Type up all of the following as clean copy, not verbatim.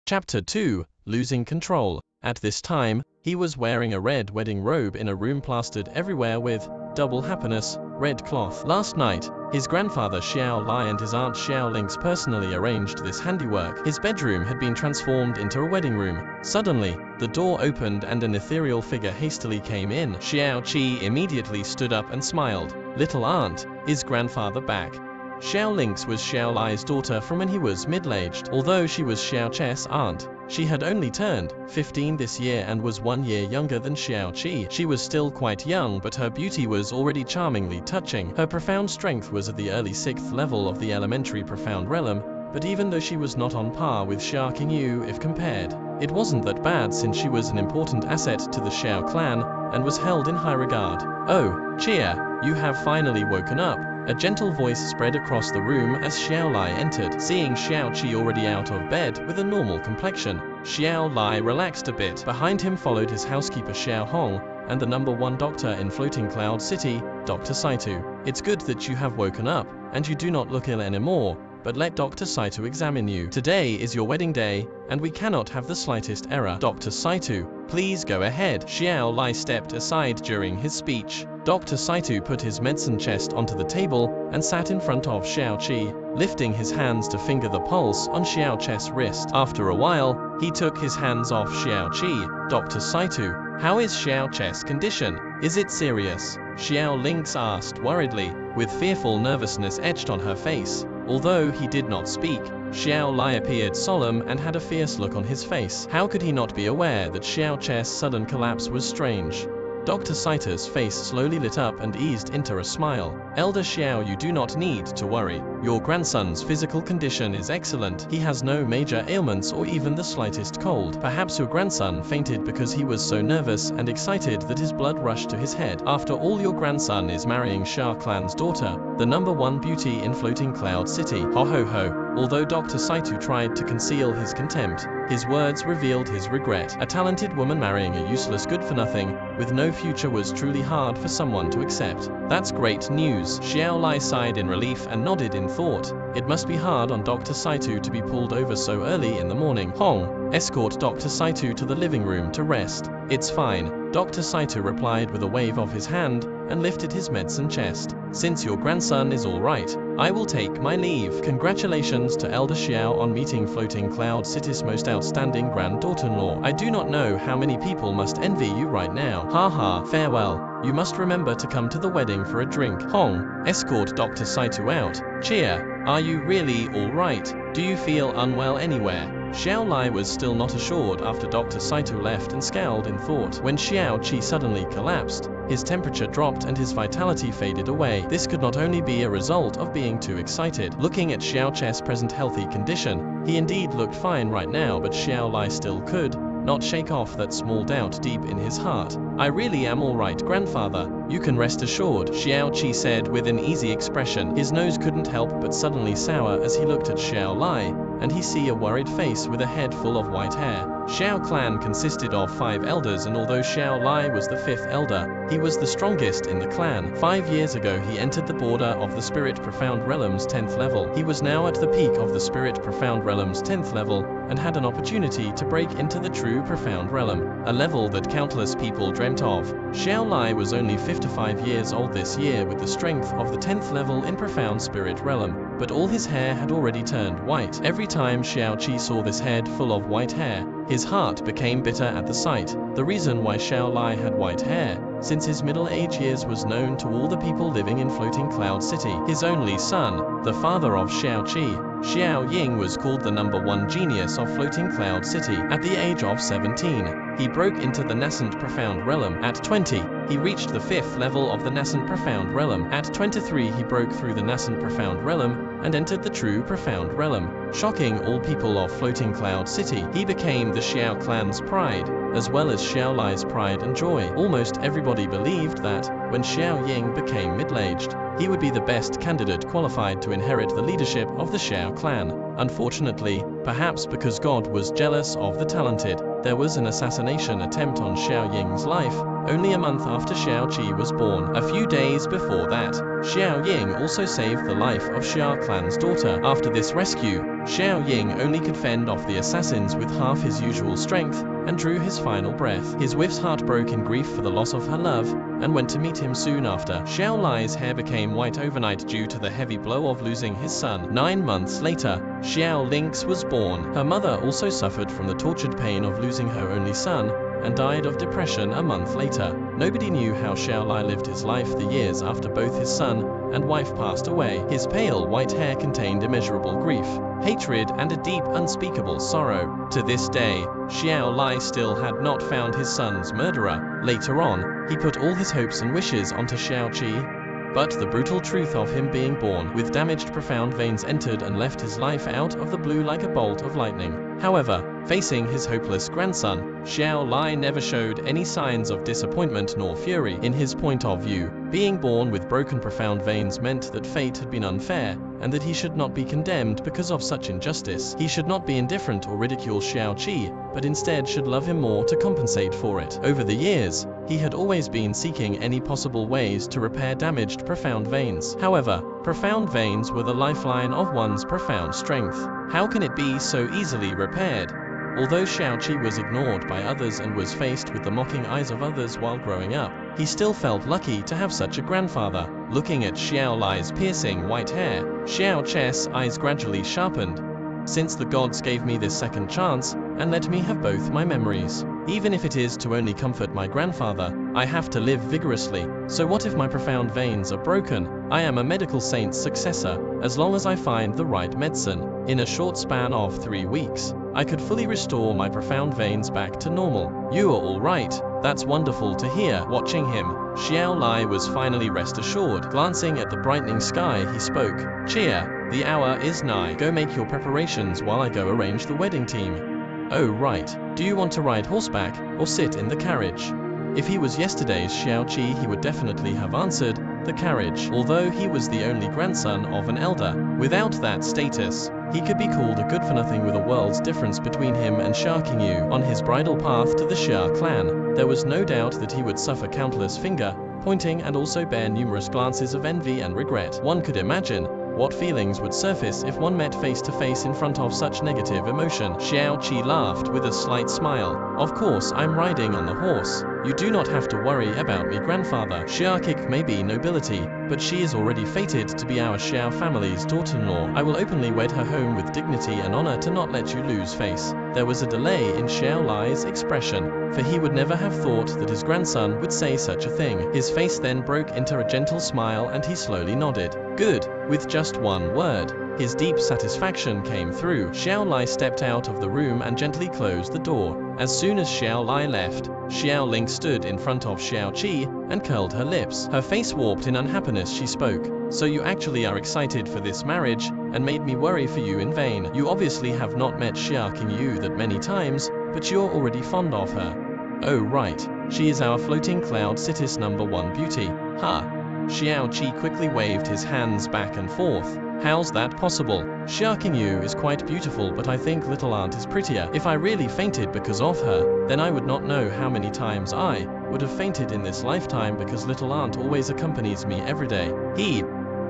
Chapter 2. Losing Control. At this time, he was wearing a red wedding robe in a room plastered everywhere with double happiness, red cloth. Last night, his grandfather Xiao Lai and his aunt Xiao Ling's personally arranged this handiwork. His bedroom had been transformed into a wedding room. Suddenly, the door opened and an ethereal figure hastily came in. Xiao Qi immediately stood up and smiled. "Little aunt, is grandfather back?" Xiao Ling's was Xiao Lai's daughter from when he was middle-aged. Although she was Xiao Che's aunt, she had only turned 15 this year and was 1 year younger than Xiao Qi. She was still quite young, but her beauty was already charmingly touching. Her profound strength was at the early 6th level of the elementary profound realm, but even though she was not on par with Xia Qingyu if compared, it wasn't that bad since she was an important asset to the Xiao clan and was held in high regard. "Oh, Chia, you have finally woken up." A gentle voice spread across the room as Xiao Lai entered. Seeing Xiao Qi already out of bed with a normal complexion, Xiao Lai relaxed a bit. Behind him followed his housekeeper Xiao Hong and the #1 doctor in Floating Cloud City, Dr. Saito. "It's good that you have woken up, and you do not look ill anymore, but let Dr. Saito examine you. Today is your wedding day, and we cannot have the slightest error." "Dr. Saito, please go ahead." Xiao Lai stepped aside during his speech. Dr. Saito put his medicine chest onto the table and sat in front of Xiao Qi, lifting his hands to finger the pulse on Xiao Che's wrist. After a while, he took his hands off Xiao Qi. "Dr. Saito, how is Xiao Che's condition? Is it serious?" Xiao Ling's asked worriedly, with fearful nervousness etched on her face. Although he did not speak, Xiao Lai appeared solemn and had a fierce look on his face. How could he not be aware that Xiao Che's sudden collapse was strange? Dr. Saito's face slowly lit up and eased into a smile. "Elder Xiao, you do not need to worry. Your grandson's physical condition is excellent. He has no major ailments or even the slightest cold. Perhaps your grandson fainted because he was so nervous and excited that his blood rushed to his head. After all, your grandson is marrying Xia Clan's daughter, the #1 beauty in Floating Cloud City." Ho ho ho. Although Dr. Saito tried to conceal his contempt, his words revealed his regret. A talented woman marrying a useless good-for-nothing with no future was truly hard for someone to accept. "That's great news." Xiao Lai sighed in relief and nodded in thought. It must be hard on Dr. Saito to be pulled over so early in the morning. "Hong, escort Dr. Saito to the living room to rest." "It's fine," Dr. Saito replied with a wave of his hand and lifted his medicine chest. "Since your grandson is all right, I will take my leave. Congratulations to Elder Xiao on meeting Floating Cloud City's most outstanding granddaughter-in-law. I do not know how many people must envy you right now. Haha, farewell. You must remember to come to the wedding for a drink." "Hong, escort Dr. Saito out." "Chia, are you really all right? Do you feel unwell anywhere?" Xiao Lai was still not assured after Dr. Saito left and scowled in thought. When Xiao Qi suddenly collapsed, his temperature dropped and his vitality faded away. This could not only be a result of being too excited. Looking at Xiao Che's present healthy condition, he indeed looked fine right now, but Xiao Lai still could not shake off that small doubt deep in his heart. "I really am all right, grandfather. You can rest assured," Xiao Qi said with an easy expression. His nose couldn't help but suddenly sour as he looked at Xiao Lai, and he saw a worried face with a head full of white hair. Xiao clan consisted of 5 elders, and although Xiao Lai was the 5th elder, he was the strongest in the clan. 5 years ago he entered the border of the Spirit Profound Realm's 10th level. He was now at the peak of the Spirit Profound Realm's 10th level, and had an opportunity to break into the true Profound Realm, a level that countless people dreamt of. Xiao Lai was only 55 years old this year with the strength of the 10th level in Profound Spirit Realm, but all his hair had already turned white. Every time Xiao Qi saw this head full of white hair, his heart became bitter at the sight. The reason why Xiao Lai had white hair, since his middle-age years, was known to all the people living in Floating Cloud City. His only son, the father of Xiao Qi, Xiao Ying, was called the #1 genius of Floating Cloud City. At the age of 17, he broke into the nascent Profound Realm. At 20, he reached the 5th level of the nascent Profound Realm. At 23, he broke through the nascent Profound Realm and entered the true Profound Realm. Shocking all people of Floating Cloud City, he became the Xiao clan's pride, as well as Xiao Lai's pride and joy. Almost everybody believed that, when Xiao Ying became middle-aged, he would be the best candidate qualified to inherit the leadership of the Xiao clan. Unfortunately, perhaps because God was jealous of the talented, there was an assassination attempt on Xiao Ying's life, only a month after Xiao Qi was born. A few days before that, Xiao Ying also saved the life of Xia clan's daughter. After this rescue, Xiao Ying only could fend off the assassins with half his usual strength, and drew his final breath. His wife's heart broke in grief for the loss of her love, and went to meet him soon after. Xiao Lai's hair became white overnight due to the heavy blow of losing his son. 9 months later, Xiao Lynx was born. Her mother also suffered from the tortured pain of losing her only son, and died of depression a month later. Nobody knew how Xiao Lai lived his life the years after both his son and wife passed away. His pale white hair contained immeasurable grief, hatred, and a deep, unspeakable sorrow. To this day, Xiao Lai still had not found his son's murderer. Later on, he put all his hopes and wishes onto Xiao Qi, but the brutal truth of him being born with damaged profound veins entered and left his life out of the blue like a bolt of lightning. However, facing his hopeless grandson, Xiao Lai never showed any signs of disappointment nor fury. In his point of view, being born with broken profound veins meant that fate had been unfair, and that he should not be condemned because of such injustice. He should not be indifferent or ridicule Xiao Qi, but instead should love him more to compensate for it. Over the years, he had always been seeking any possible ways to repair damaged profound veins. However, profound veins were the lifeline of one's profound strength. How can it be so easily repaired? Although Xiao Qi was ignored by others and was faced with the mocking eyes of others while growing up, he still felt lucky to have such a grandfather. Looking at Xiao Lai's piercing white hair, Xiao Chess' eyes gradually sharpened. Since the gods gave me this second chance, and let me have both my memories, even if it is to only comfort my grandfather, I have to live vigorously. So what if my profound veins are broken? I am a medical saint's successor, as long as I find the right medicine. In a short span of 3 weeks, I could fully restore my profound veins back to normal. You are all right. That's wonderful to hear. Watching him, Xiao Lai was finally rest assured. Glancing at the brightening sky, he spoke. Cheer, the hour is nigh. Go make your preparations while I go arrange the wedding team. Oh right. Do you want to ride horseback, or sit in the carriage? If he was yesterday's Xiao Qi, he would definitely have answered, the carriage. Although he was the only grandson of an elder, without that status, he could be called a good-for-nothing with a world's difference between him and Xia Qingyu. On his bridal path to the Xia clan, there was no doubt that he would suffer countless finger-pointing and also bear numerous glances of envy and regret. One could imagine what feelings would surface if one met face to face in front of such negative emotion. Xiao Qi laughed with a slight smile. Of course, I'm riding on the horse. You do not have to worry about me, grandfather. Xia Qi may be nobility, but she is already fated to be our Xiao family's daughter-in-law. I will openly wed her home with dignity and honor to not let you lose face. There was a delay in Xiao Lai's expression, for he would never have thought that his grandson would say such a thing. His face then broke into a gentle smile and he slowly nodded. Good. With just one word, his deep satisfaction came through. Xiao Lai stepped out of the room and gently closed the door. As soon as Xiao Lai left, Xiao Ling stood in front of Xiao Qi and curled her lips. Her face warped in unhappiness. She spoke. So you actually are excited for this marriage, and made me worry for you in vain. You obviously have not met Xia Qingyu that many times, but you're already fond of her. Oh right, she is our floating cloud city's #1 beauty. Ha! Xiao Qi quickly waved his hands back and forth. How's that possible? Xia Qingyu is quite beautiful, but I think little aunt is prettier. If I really fainted because of her, then I would not know how many times I would have fainted in this lifetime, because little aunt always accompanies me every day.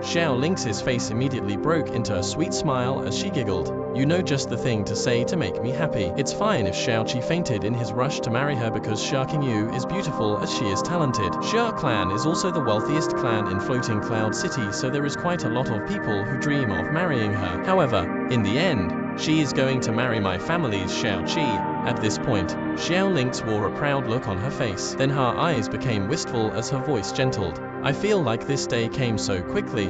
Xiao Lynx's face immediately broke into a sweet smile as she giggled. You know just the thing to say to make me happy. It's fine if Xiao Qi fainted in his rush to marry her, because Xia Qingyu is beautiful as she is talented. Xia clan is also the wealthiest clan in Floating Cloud City, so there is quite a lot of people who dream of marrying her. However, in the end, she is going to marry my family's Xiao Qi. At this point, Xiao Lynx wore a proud look on her face. Then her eyes became wistful as her voice gentled. I feel like this day came so quickly.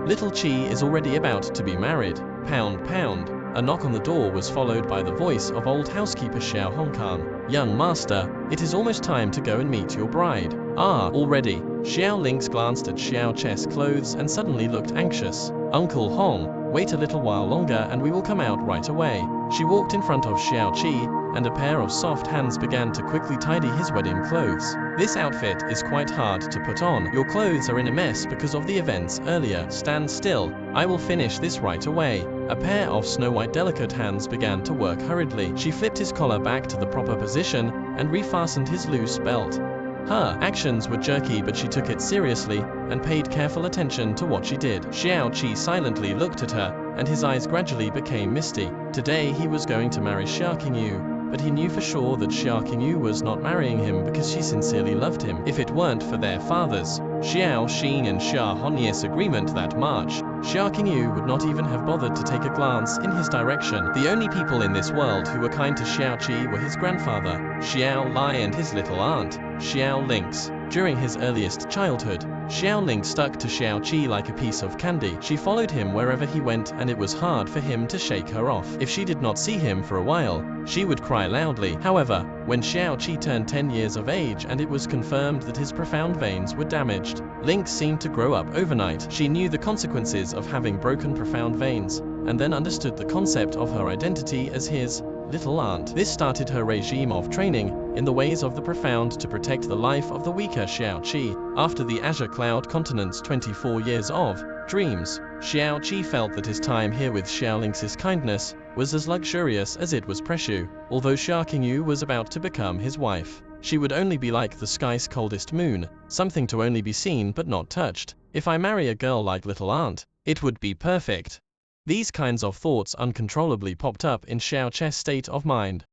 Little Qi is already about to be married. Pound pound. A knock on the door was followed by the voice of old housekeeper Xiao Hongkan. Young master, it is almost time to go and meet your bride. Ah, already? Xiao Lynx glanced at Xiao Chess' clothes and suddenly looked anxious. Uncle Hong, wait a little while longer and we will come out right away. She walked in front of Xiao Qi, and a pair of soft hands began to quickly tidy his wedding clothes. This outfit is quite hard to put on. Your clothes are in a mess because of the events earlier. Stand still. I will finish this right away. A pair of snow-white delicate hands began to work hurriedly. She flipped his collar back to the proper position and refastened his loose belt. Her actions were jerky, but she took it seriously and paid careful attention to what she did. Xiao Qi silently looked at her, and his eyes gradually became misty. Today he was going to marry Xia Qingyu, but he knew for sure that Xia Qingyu was not marrying him because she sincerely loved him. If it weren't for their fathers, Xiao Xin and Xia Hony's agreement that March, Xia Qingyu would not even have bothered to take a glance in his direction. The only people in this world who were kind to Xiao Qi were his grandfather, Xiao Lai, and his little aunt, Xiao Lynx. During his earliest childhood, Xiao Ling stuck to Xiao Qi like a piece of candy. She followed him wherever he went, and it was hard for him to shake her off. If she did not see him for a while, she would cry loudly. However, when Xiao Qi turned 10 years of age and it was confirmed that his profound veins were damaged, Link seemed to grow up overnight. She knew the consequences of having broken profound veins, and then understood the concept of her identity as his little aunt. This started her regime of training in the ways of the profound to protect the life of the weaker Xiao Qi. After the Azure Cloud Continent's 24 years of dreams, Xiao Qi felt that his time here with Xiao Lynx's kindness was as luxurious as it was precious. Although Xia Qingyu was about to become his wife, she would only be like the sky's coldest moon, something to only be seen but not touched. If I marry a girl like little aunt, it would be perfect. These kinds of thoughts uncontrollably popped up in Xiao Che's state of mind.